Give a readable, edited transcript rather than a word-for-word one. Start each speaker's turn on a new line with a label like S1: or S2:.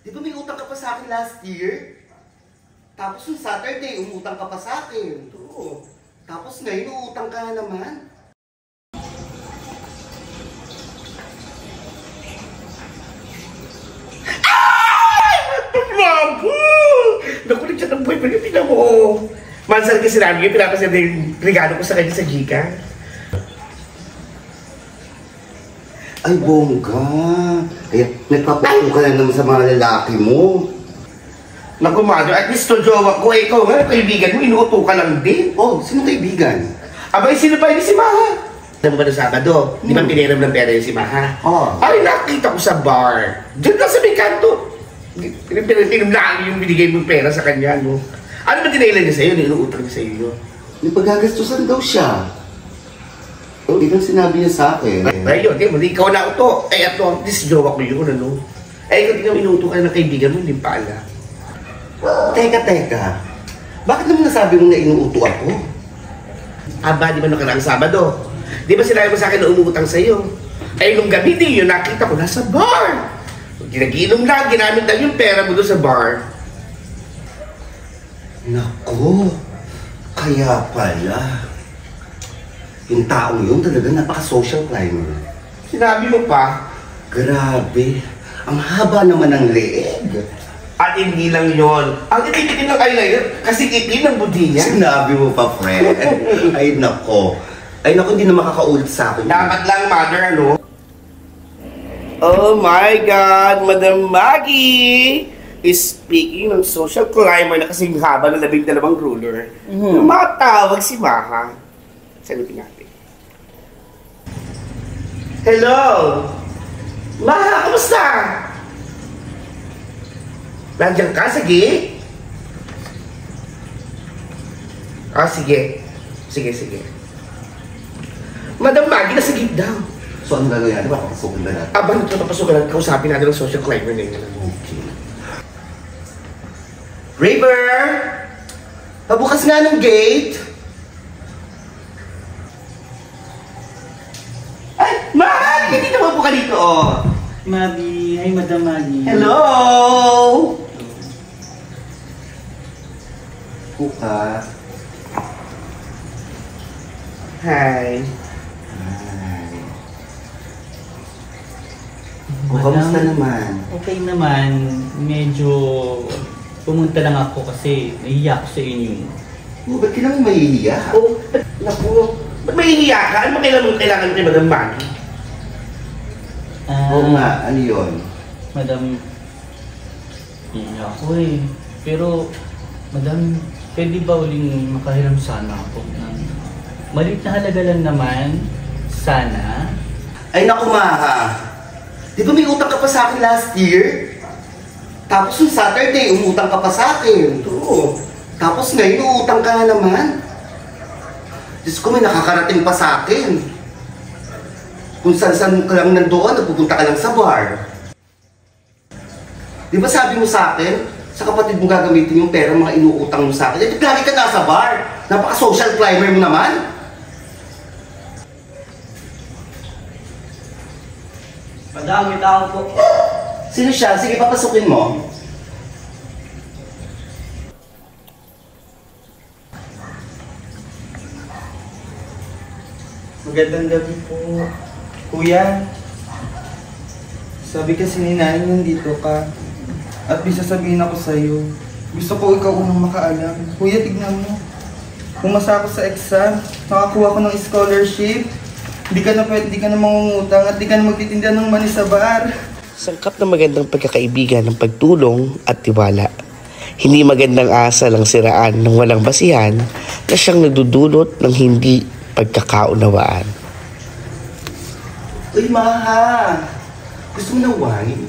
S1: Di ba may utang ka pa sa akin last year? Tapos yung Saturday, umutang ka pa sa akin. Oo. Tapos ngayon, uutang ka na naman.
S2: Mabo! Nakulit siya ng boyfriend yung tina mo. Mansal kasi namin yung pinapasya na yung regalo ko sa kanya sa Gika.
S1: Ay, bongga. Kaya nagpapaano ka na naman sa mga lalaki mo.
S2: Naku, mother, at least to jowa ko, ikaw nga, kaibigan mo, inuuto ka lang din.
S1: Oh, sino kaibigan?
S2: Abay, sino pa yun si Maha? Alam mo ba na Sabado? Di ba piniram ng pera yung si Maha?
S1: Oh.
S2: Ay, nakita ko sa bar. Diyan lang sa may kanto. Pinamlaan yung binigay mong pera sa kanya, no? Ano ba tinailan niya sa'yo? Inuutang niya sa'yo, no?
S1: May paggagastusan daw siya. Oh, ibang sinabi niya sa akin.
S2: Ay, yun, di mo, ikaw na uto. Ay, ato, this jowa ko yun, ano? Ay, ikaw tingnan inuuto ka ng kaibigan mo, hindi pa alam.
S1: Teka. Bakit naman nasabi mo na inuuto ako?
S2: Aba, di ba nakaraang Sabado? Di ba sinabi mo sa akin na umuutang sa'yo? Ay, nung gabi din yun, nakita ko nasa bar. Ginagiinom lang, ginamit lang yung pera mo doon sa bar.
S1: Naku, kaya pala. Yung taong yun talaga napaka-social climber.
S2: Sinabi mo pa?
S1: Grabe, ang haba naman ng leeg.
S2: At hindi lang yon. Ang itim-itim ng eyeliner, kasi itim ng budi niya.
S1: Sinabi mo pa, friend. Ay, nako. Ay, nako, hindi na makakaulit sa akin.
S2: Dapat lang, mother, ano? Oh my God, Madam Maggie is speaking ng social climber na kasing haba ng 12 ruler. Matawag si Maha. Sagutin natin. Hello! Maha, kamusta? Nandiyan ka? Sige? Ah, sige. Sige. Madam Maggie, nasa gate daw.
S1: So, ano gagawin natin? Papapasukin na natin.
S2: Abang ito napasukan natin, kausapin natin ng social climber na yun.
S1: Okay. River! Pabukas nga ng gate! Ay! Mahal! Hindi naman po ka dito, oh!
S3: Mabi, hi Madam Maggie.
S1: Hello! Buka.
S2: Hi.
S1: O, kamusta naman?
S3: Okay naman, medyo pumunta lang ako kasi nahiya ako sa inyo.
S1: O, ba't kailangan mahihiya?
S2: Oh, naku. Ba't mahihiya ka? Ano kailangan kay Madam Maggie?
S1: Oo nga, ano yun?
S3: Madam, nahiya ako eh. Pero, Madam, pwede ba uling makahiram sana ako ng maliit na halaga lang naman? Sana?
S1: Ay, naku, Maha. Di ba may utang ka pa sa akin last year? Tapos yung Saturday, umutang ka pa sa akin. Oo. Tapos ngayon, uutang ka na naman. Diyos ko, may nakakarating pa sa akin. Kung saan-saan ka lang nandoon, napupunta ka lang sa bar. Di ba sabi mo sa akin, sa kapatid mo gagamitin yung pera mga inuutang mo sa akin? Eh, lagi ka nasa bar. Napaka-social climber mo naman.
S3: Madam, may tao po.
S1: Sino siya? Sige, papasukin mo.
S4: Magandang gabi po. Kuya, sabi kasi ni Nanay nandito ka. At may sasabihin ako sa'yo. Gusto ko ikaw unang makaalam. Kuya, tignan mo. Pumasa ako sa exam. Nakakuha ko ng scholarship. Di ka na mangungutang at di ka na magtitinda ng mani sa bar.
S2: Sangkap na magandang pagkakaibigan ng pagtulong at tiwala. Hindi magandang asa lang siraan ng walang basihan na siyang nagdudulot ng hindi pagkakaunawaan.
S1: Uy, Maha! Gusto mo ng wine?